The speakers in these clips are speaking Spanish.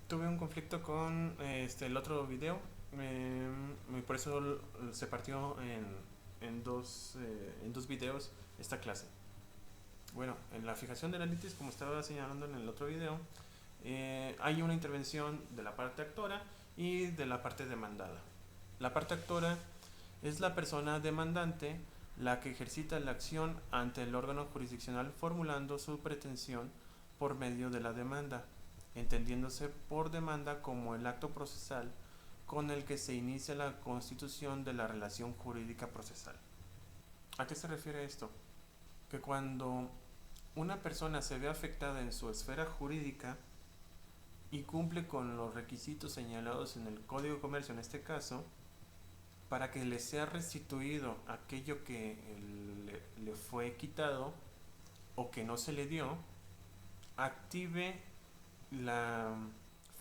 Tuve un conflicto con el otro video, por eso se partió en dos videos esta clase. Bueno, en la fijación de la litis, como estaba señalando en el otro video, hay una intervención de la parte actora y de la parte demandada. La parte actora es la persona demandante la que ejercita la acción ante el órgano jurisdiccional formulando su pretensión por medio de la demanda, entendiéndose por demanda como el acto procesal con el que se inicia la constitución de la relación jurídica procesal. ¿A qué se refiere esto? Que cuando una persona se ve afectada en su esfera jurídica y cumple con los requisitos señalados en el Código de Comercio en este caso, para que le sea restituido aquello que le fue quitado o que no se le dio, active la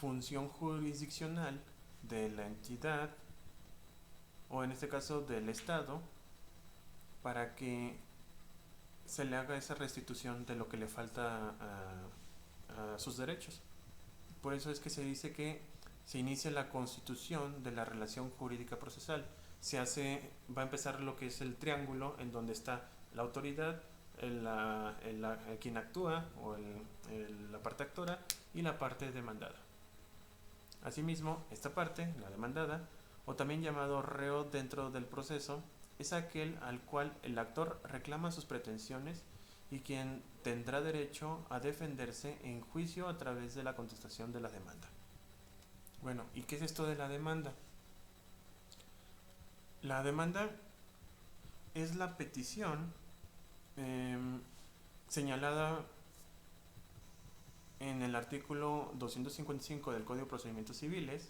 función jurisdiccional de la entidad o en este caso del Estado para que se le haga esa restitución de lo que le falta a sus derechos. Por eso es que se dice que se inicia la constitución de la relación jurídica procesal. Va a empezar lo que es el triángulo en donde está la autoridad, quien actúa o la parte actora y la parte demandada. Asimismo, esta parte, la demandada, o también llamado reo dentro del proceso, es aquel al cual el actor reclama sus pretensiones y quien tendrá derecho a defenderse en juicio a través de la contestación de la demanda. Bueno, ¿y qué es esto de la demanda? La demanda es la petición eh, señalada en el artículo 255 del Código de Procedimientos Civiles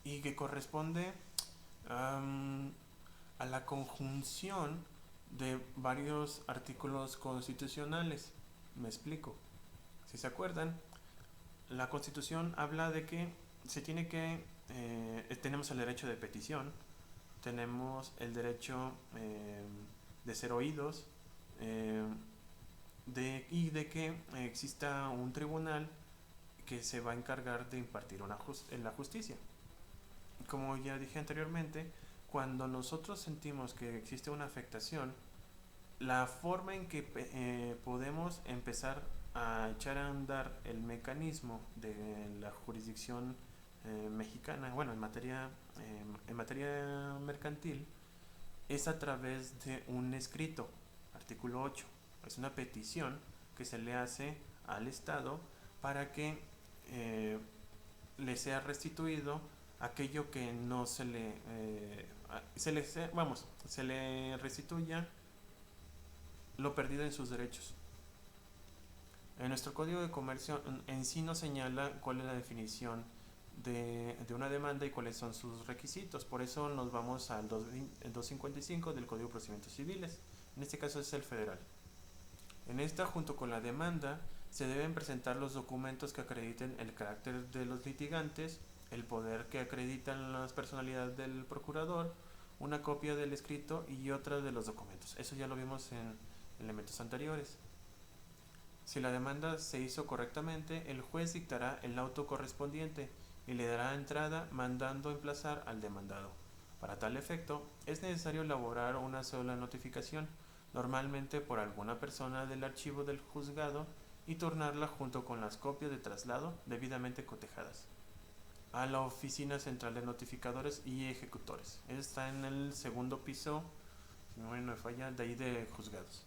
y que corresponde a la conjunción de varios artículos constitucionales. Me explico. Si se acuerdan, la Constitución habla de que se tiene que tenemos el derecho de petición, tenemos el derecho de ser oídos y de que exista un tribunal que se va a encargar de impartir la justicia. Como ya dije anteriormente, cuando nosotros sentimos que existe una afectación, la forma en que podemos empezar a echar a andar el mecanismo de la jurisdicción mexicana, bueno, en materia mercantil, es a través de un escrito, artículo 8. Es una petición que se le hace al Estado para que le sea restituido aquello que no se le restituya lo perdido en sus derechos. En nuestro Código de Comercio en sí nos señala cuál es la definición de una demanda y cuáles son sus requisitos. Por eso nos vamos al 255 del Código de Procedimientos Civiles. En este caso es el federal. En esta, junto con la demanda, se deben presentar los documentos que acrediten el carácter de los litigantes, el poder que acreditan las personalidades del procurador, una copia del escrito y otra de los documentos. Eso ya lo vimos en elementos anteriores. Si la demanda se hizo correctamente, el juez dictará el auto correspondiente y le dará entrada mandando emplazar al demandado. Para tal efecto, es necesario elaborar una sola notificación, normalmente por alguna persona del archivo del juzgado, y turnarla junto con las copias de traslado debidamente cotejadas a la Oficina Central de Notificadores y Ejecutores. Está en el segundo piso, si no me falla, de ahí de juzgados.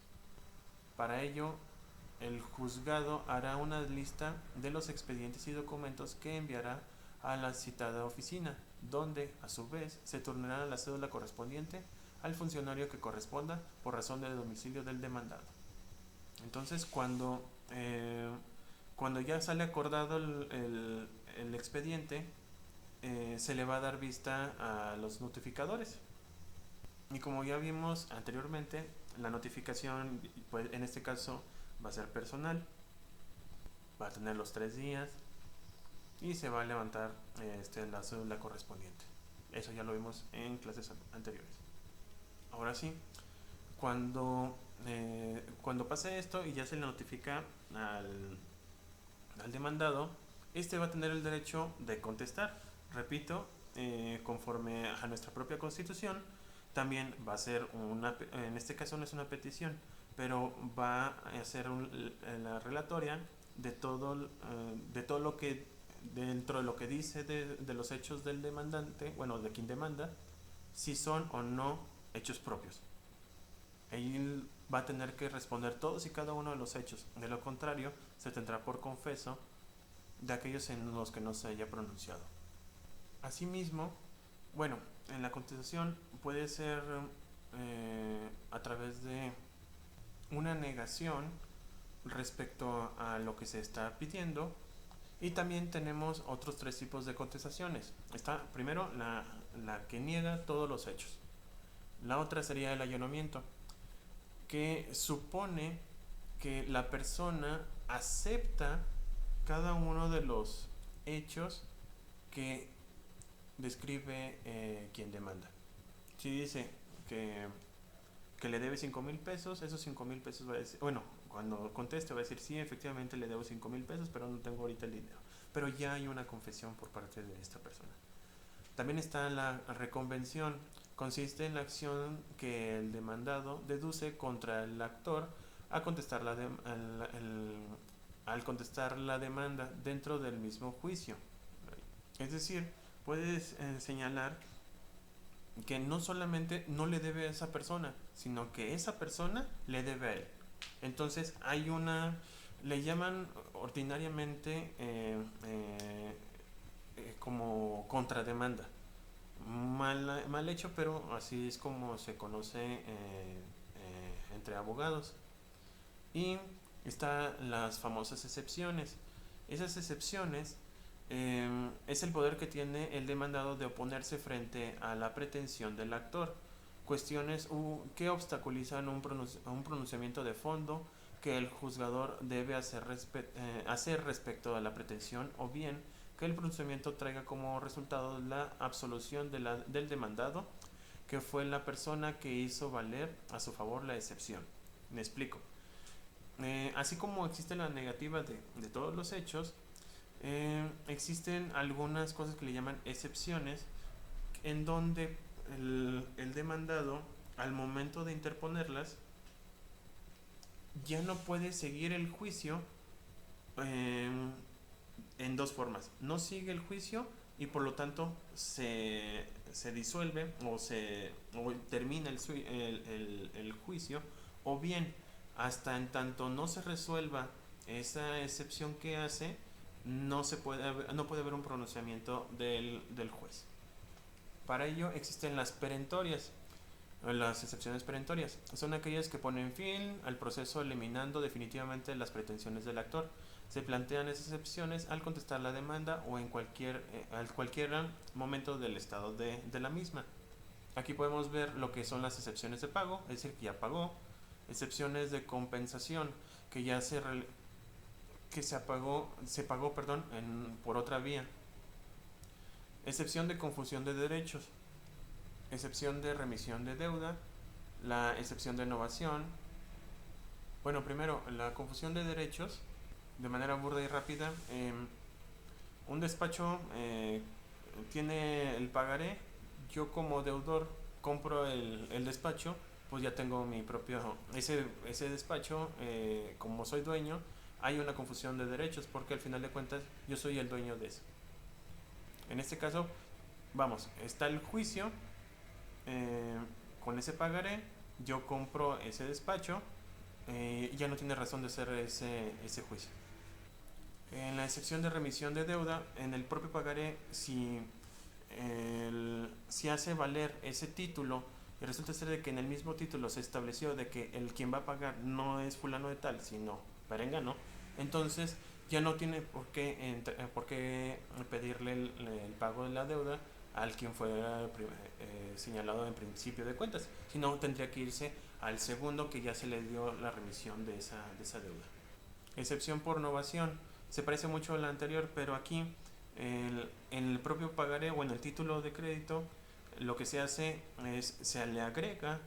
Para ello, el juzgado hará una lista de los expedientes y documentos que enviará a la citada oficina, donde, a su vez, se turnará la cédula correspondiente al funcionario que corresponda por razón de domicilio del demandado. Entonces, cuando ya sale acordado el expediente, se le va a dar vista a los notificadores. Y como ya vimos anteriormente, la notificación, pues, en este caso, va a ser personal, va a tener los 3 días y se va a levantar la cédula correspondiente. Eso ya lo vimos en clases anteriores. Ahora sí, cuando pase esto y ya se le notifica al demandado, este va a tener el derecho de contestar. Repito, conforme a nuestra propia constitución, también va a ser en este caso no es una petición, pero va a ser la relatoria de todo lo que dentro de lo que dice de los hechos del demandante, bueno, de quien demanda, si son o no hechos propios. Él va a tener que responder todos y cada uno de los hechos. De lo contrario, se tendrá por confeso de aquellos en los que no se haya pronunciado. Asimismo, bueno, en la contestación puede ser a través de una negación respecto a lo que se está pidiendo, y también tenemos otros tres tipos de contestaciones. Está primero la que niega todos los hechos. La otra sería el allanamiento, que supone que la persona acepta cada uno de los hechos que describe quien demanda. Si dice que le debe 5,000 pesos, esos 5,000 pesos va a decir, bueno, cuando conteste va a decir, sí, efectivamente le debo 5,000 pesos, pero no tengo ahorita el dinero. Pero ya hay una confesión por parte de esta persona. También está la reconvención. Consiste en la acción que el demandado deduce contra el actor al contestar al contestar la demanda dentro del mismo juicio. Es decir, puedes señalar que no solamente no le debe a esa persona, sino que esa persona le debe a él. Entonces hay le llaman ordinariamente como contrademanda. Mal hecho, pero así es como se conoce entre abogados. Y están las famosas excepciones. Esas excepciones es el poder que tiene el demandado de oponerse frente a la pretensión del actor. Cuestiones que obstaculizan un pronunciamiento de fondo que el juzgador debe hacer respecto a la pretensión, o bien que el pronunciamiento traiga como resultado la absolución del demandado, que fue la persona que hizo valer a su favor la excepción. Me explico. Así como existe la negativa de todos los hechos, existen algunas cosas que le llaman excepciones, en donde el demandado, al momento de interponerlas, ya no puede seguir el juicio en dos formas. No sigue el juicio y por lo tanto se disuelve o termina el juicio, o bien hasta en tanto no se resuelva esa excepción que hace, no puede haber un pronunciamiento del juez. Para ello existen las perentorias. Las excepciones perentorias son aquellas que ponen fin al proceso eliminando definitivamente las pretensiones del actor. Se plantean esas excepciones al contestar la demanda o en cualquier momento del estado de la misma. Aquí podemos ver lo que son las excepciones de pago, es decir, que ya pagó. Excepciones de compensación, que ya se pagó por otra vía. Excepción de confusión de derechos. Excepción de remisión de deuda. La excepción de novación. Bueno, primero, la confusión de derechos, de manera burda y rápida. Un despacho tiene el pagaré. Yo como deudor compro el despacho, pues ya tengo mi propio, ese despacho, como soy dueño, hay una confusión de derechos, porque al final de cuentas yo soy el dueño de eso. En este caso, vamos, está el juicio, con ese pagaré, yo compro ese despacho, ya no tiene razón de ser ese juicio. En la excepción de remisión de deuda, en el propio pagaré, si hace valer ese título y resulta ser de que en el mismo título se estableció de que quien va a pagar no es fulano de tal, sino perengano, entonces ya no tiene por qué pedirle el pago de la deuda al quien fue señalado en principio de cuentas, sino tendría que irse al segundo que ya se le dio la remisión de esa deuda. Excepción por novación, se parece mucho a la anterior, pero aquí en el propio pagaré o en el título de crédito, lo que se hace es se le agrega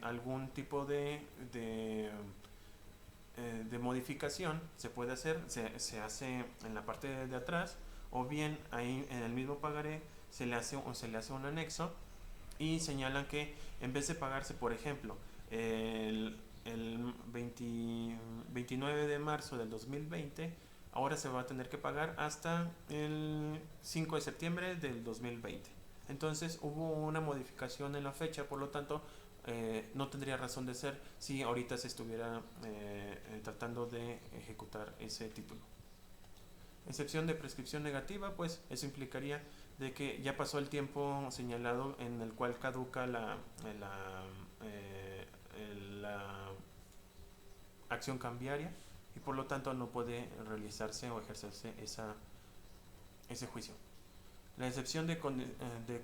algún tipo de de modificación se puede hacer, se hace en la parte de atrás, o bien ahí en el mismo pagaré se le hace un anexo y señalan que en vez de pagarse, por ejemplo, el 29 de marzo del 2020, ahora se va a tener que pagar hasta el 5 de septiembre del 2020. Entonces hubo una modificación en la fecha, por lo tanto no tendría razón de ser si ahorita se estuviera tratando de ejecutar ese título. Excepción de prescripción negativa, pues eso implicaría de que ya pasó el tiempo señalado en el cual caduca la acción cambiaria y por lo tanto no puede realizarse o ejercerse ese juicio. La excepción de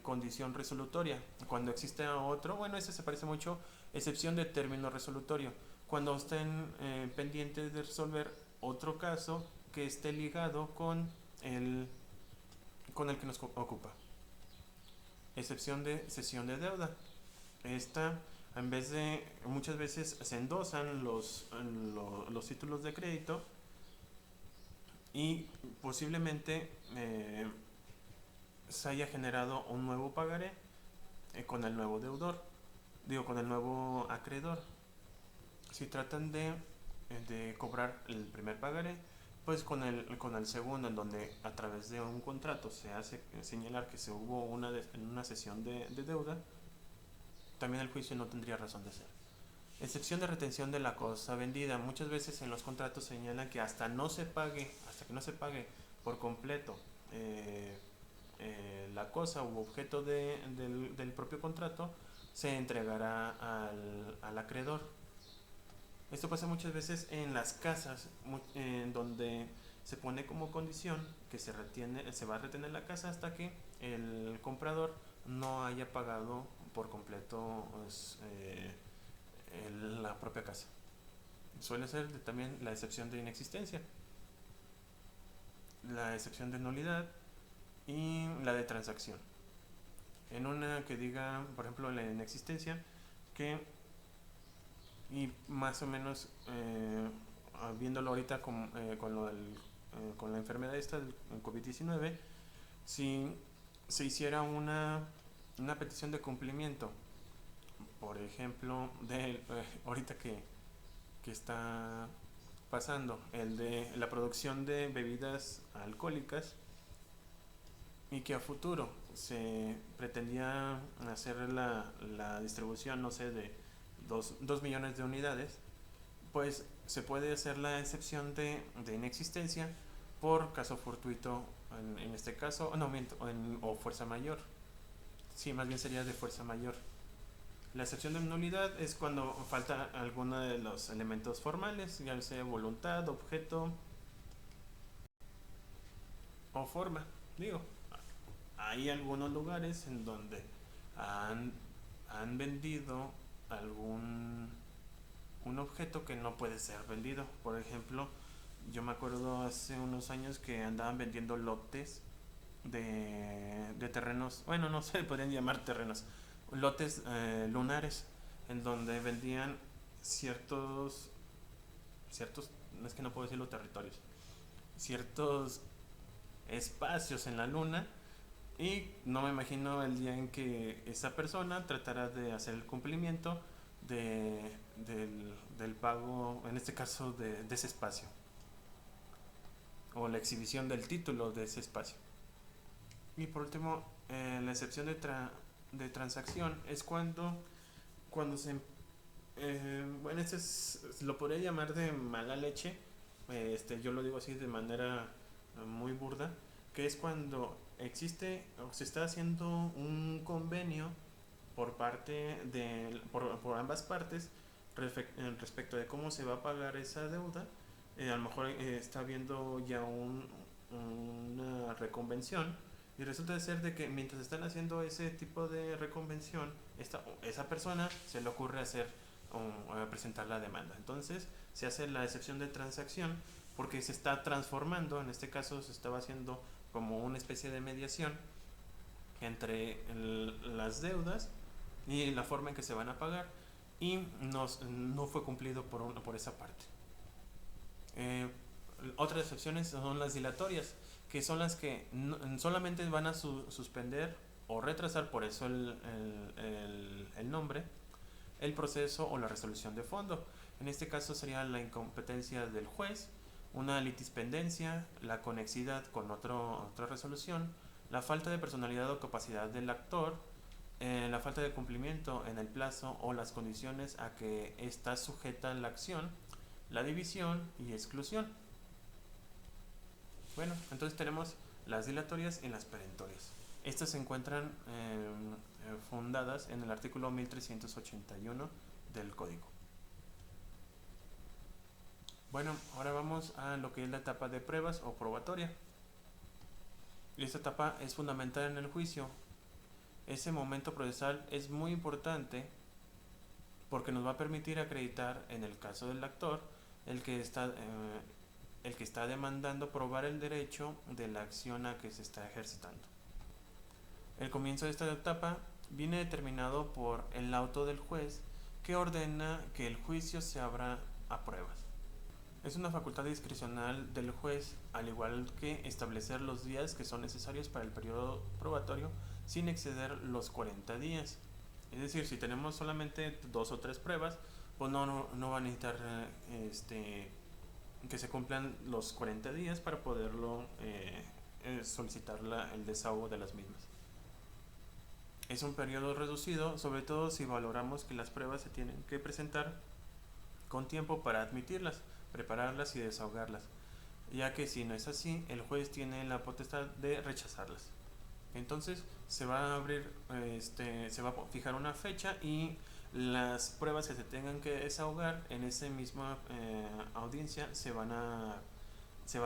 condición resolutoria, cuando existe otro, bueno, ese se parece mucho, excepción de término resolutorio, cuando estén pendientes de resolver otro caso que esté ligado con el que nos ocupa. Excepción de cesión de deuda. Esta, en vez de, muchas veces se endosan los títulos de crédito y posiblemente se haya generado un nuevo pagaré con el nuevo deudor, con el nuevo acreedor. Si tratan de cobrar el primer pagaré, pues con el segundo, en donde a través de un contrato se hace señalar que se hubo una cesión de deuda, también el juicio no tendría razón de ser. Excepción de retención de la cosa vendida. Muchas veces en los contratos señalan que hasta que no se pague por completo la cosa u objeto del propio contrato, se entregará al acreedor. Esto pasa muchas veces en las casas, en donde se pone como condición que se va a retener la casa hasta que el comprador no haya pagado por completo la propia casa. Suele ser también la excepción de inexistencia, la excepción de nulidad y la de transacción. En una que diga, por ejemplo, la inexistencia, que y más o menos viéndolo ahorita con la enfermedad esta del COVID-19, si se hiciera una petición de cumplimiento, por ejemplo, ahorita que está pasando, el de la producción de bebidas alcohólicas, y que a futuro se pretendía hacer la distribución, no sé, de 2 millones de unidades, pues se puede hacer la excepción de inexistencia por caso fortuito, en este caso, no, o fuerza mayor. Sí, más bien sería de fuerza mayor. La excepción de nulidad es cuando falta alguno de los elementos formales, ya sea voluntad, objeto o forma. Digo, hay algunos lugares en donde han vendido un objeto que no puede ser vendido. Por ejemplo, yo me acuerdo hace unos años que andaban vendiendo lotes de terrenos, bueno, no se podrían llamar terrenos, lotes lunares, en donde vendían ciertos, es que no puedo decirlo territorios, ciertos espacios en la luna. Y no me imagino el día en que esa persona tratara de hacer el cumplimiento del pago, en este caso de ese espacio, o la exhibición del título de ese espacio. Y por último, la excepción de transacción es cuando bueno, lo podría llamar de mala leche, yo lo digo así de manera muy burda, que es cuando existe o se está haciendo un convenio por ambas partes respecto de cómo se va a pagar esa deuda. A lo mejor está habiendo ya una reconvención, y resulta de ser de que mientras están haciendo ese tipo de reconvención, esa persona se le ocurre presentar la demanda. Entonces se hace la excepción de transacción porque se está transformando, en este caso se estaba haciendo como una especie de mediación entre las deudas y la forma en que se van a pagar, y no fue cumplido por esa parte. Eh, Otras excepciones son las dilatorias, que son las que solamente van a suspender o retrasar, por eso el nombre, el proceso o la resolución de fondo. En este caso sería la incompetencia del juez, una litispendencia, la conexidad con otra resolución, la falta de personalidad o capacidad del actor, la falta de cumplimiento en el plazo o las condiciones a que está sujeta la acción, la división y exclusión. Bueno, entonces tenemos las dilatorias y las perentorias. Estas se encuentran fundadas en el artículo 1381 del Código. Bueno, ahora vamos a lo que es la etapa de pruebas o probatoria. Y esta etapa es fundamental en el juicio. Ese momento procesal es muy importante porque nos va a permitir acreditar, en el caso del actor, el que está demandando probar el derecho de la acción a que se está ejercitando. El comienzo de esta etapa viene determinado por el auto del juez que ordena que el juicio se abra a pruebas. Es una facultad discrecional del juez, al igual que establecer los días que son necesarios para el periodo probatorio sin exceder los 40 días. Es decir, si tenemos solamente 2 o 3 pruebas, pues no va a necesitar que se cumplan los 40 días para poderlo solicitar el desahogo de las mismas. Es un periodo reducido, sobre todo si valoramos que las pruebas se tienen que presentar con tiempo para admitirlas, prepararlas y desahogarlas, ya que si no es así, el juez tiene la potestad de rechazarlas. Entonces se va a se va a fijar una fecha y las pruebas que se tengan que desahogar en esa misma audiencia se va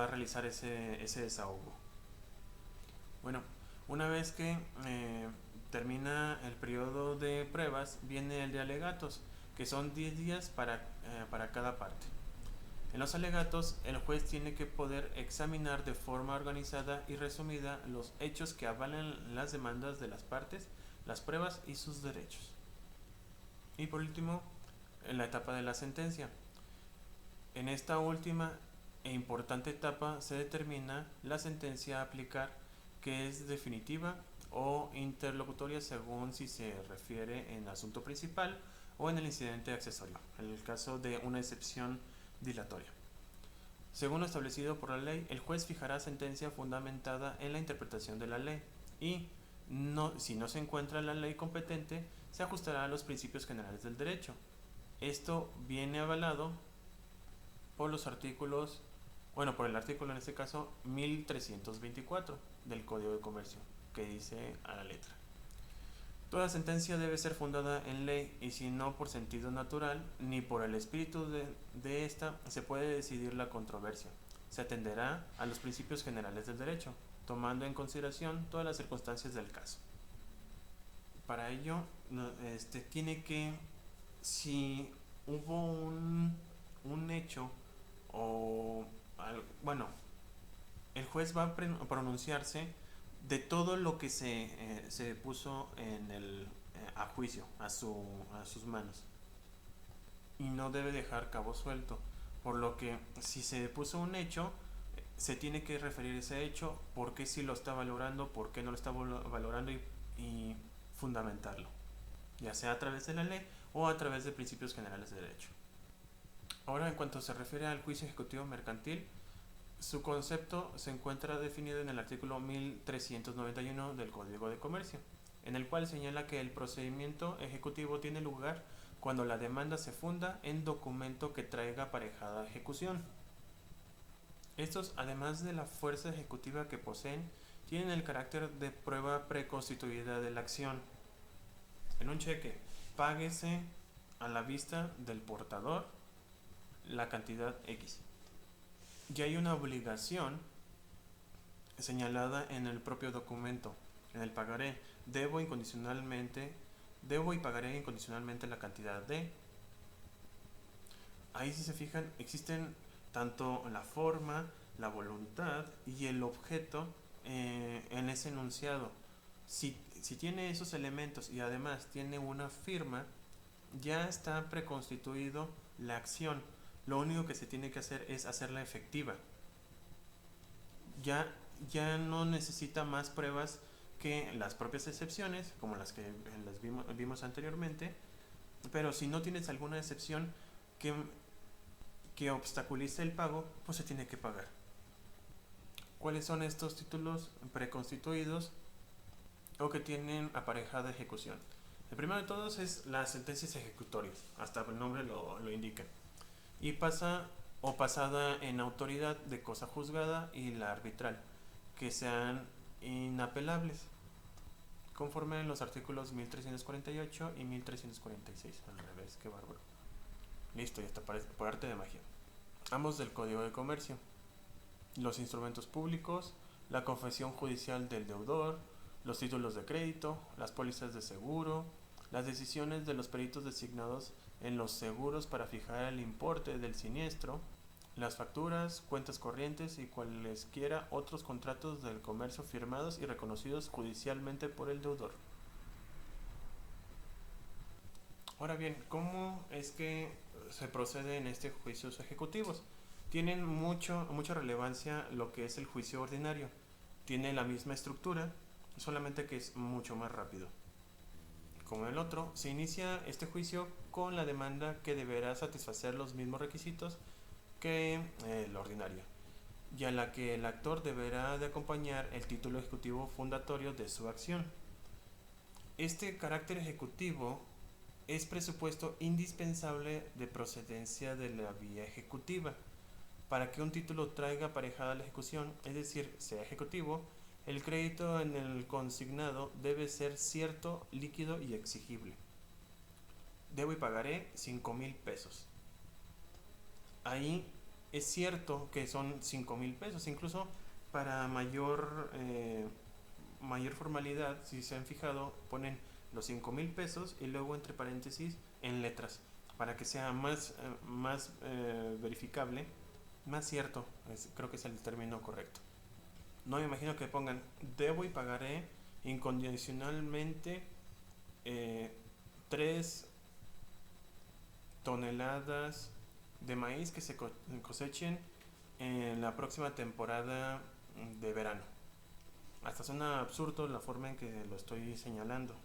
a realizar ese desahogo. Bueno, una vez que termina el periodo de pruebas, viene el de alegatos, que son 10 días para cada parte. En los alegatos, el juez tiene que poder examinar de forma organizada y resumida los hechos que avalen las demandas de las partes, las pruebas y sus derechos. Y por último, en la etapa de la sentencia. En esta última e importante etapa se determina la sentencia a aplicar, que es definitiva o interlocutoria según si se refiere en asunto principal o en el incidente accesorio, en el caso de una excepción dilatoria. Según lo establecido por la ley, el juez fijará sentencia fundamentada en la interpretación de la ley y, si no se encuentra la ley competente, se ajustará a los principios generales del derecho. Esto viene avalado por los artículos, por el artículo en este caso 1324 del Código de Comercio, que dice a la letra: toda sentencia debe ser fundada en ley y si no por sentido natural ni por el espíritu de esta se puede decidir la controversia. Se atenderá a los principios generales del derecho, tomando en consideración todas las circunstancias del caso. Para ello, tiene que, si hubo un hecho o, el juez va a pronunciarse de todo lo que se puso a juicio, a sus manos. Y no debe dejar cabo suelto. Por lo que si se puso un hecho, se tiene que referir a ese hecho, por qué sí lo está valorando, por qué no lo está valorando y fundamentarlo. Ya sea a través de la ley o a través de principios generales de derecho. Ahora, en cuanto se refiere al juicio ejecutivo mercantil, su concepto se encuentra definido en el artículo 1391 del Código de Comercio, en el cual señala que el procedimiento ejecutivo tiene lugar cuando la demanda se funda en documento que traiga aparejada ejecución. Estos, además de la fuerza ejecutiva que poseen, tienen el carácter de prueba preconstituida de la acción. En un cheque, páguese a la vista del portador la cantidad X. Ya hay una obligación señalada en el propio documento, en el pagaré. Debo y pagaré incondicionalmente la cantidad de. Ahí, si se fijan, existen tanto la forma, la voluntad y el objeto en ese enunciado. Si tiene esos elementos y además tiene una firma, ya está preconstituido la acción. Lo único que se tiene que hacer es hacerla efectiva. Ya, ya no necesita más pruebas que las propias excepciones, como las que vimos anteriormente, pero si no tienes alguna excepción que obstaculice el pago, pues se tiene que pagar. ¿Cuáles son estos títulos preconstituidos o que tienen aparejada ejecución? El primero de todos es las sentencias ejecutorias, hasta el nombre lo indica, y pasa o pasada en autoridad de cosa juzgada y la arbitral, que sean inapelables, conforme en los artículos 1348 y 1346. Al revés, qué bárbaro. Listo, ya está, por arte de magia. Ambos del Código de Comercio. Los instrumentos públicos, la confesión judicial del deudor, los títulos de crédito, las pólizas de seguro, las decisiones de los peritos designados en los seguros para fijar el importe del siniestro, las facturas, cuentas corrientes y cualesquiera otros contratos del comercio firmados y reconocidos judicialmente por el deudor. Ahora bien, ¿cómo es que se procede en este juicios ejecutivos? Tienen mucha relevancia lo que es el juicio ordinario. Tiene la misma estructura, solamente que es mucho más rápido. Como el otro, se inicia este juicio con la demanda que deberá satisfacer los mismos requisitos que el ordinario, y a la que el actor deberá de acompañar el título ejecutivo fundatorio de su acción. Este carácter ejecutivo es presupuesto indispensable de procedencia de la vía ejecutiva. Para que un título traiga aparejada la ejecución, es decir, sea ejecutivo, el crédito en el consignado debe ser cierto, líquido y exigible. Debo y pagaré 5,000 pesos. Ahí es cierto que son 5,000 pesos, incluso para mayor formalidad, si se han fijado, ponen los 5,000 pesos y luego entre paréntesis en letras, para que sea más verificable, más cierto, creo que es el término correcto. No me imagino que pongan debo y pagaré incondicionalmente 3 toneladas de maíz que se cosechen en la próxima temporada de verano. Hasta suena absurdo la forma en que lo estoy señalando.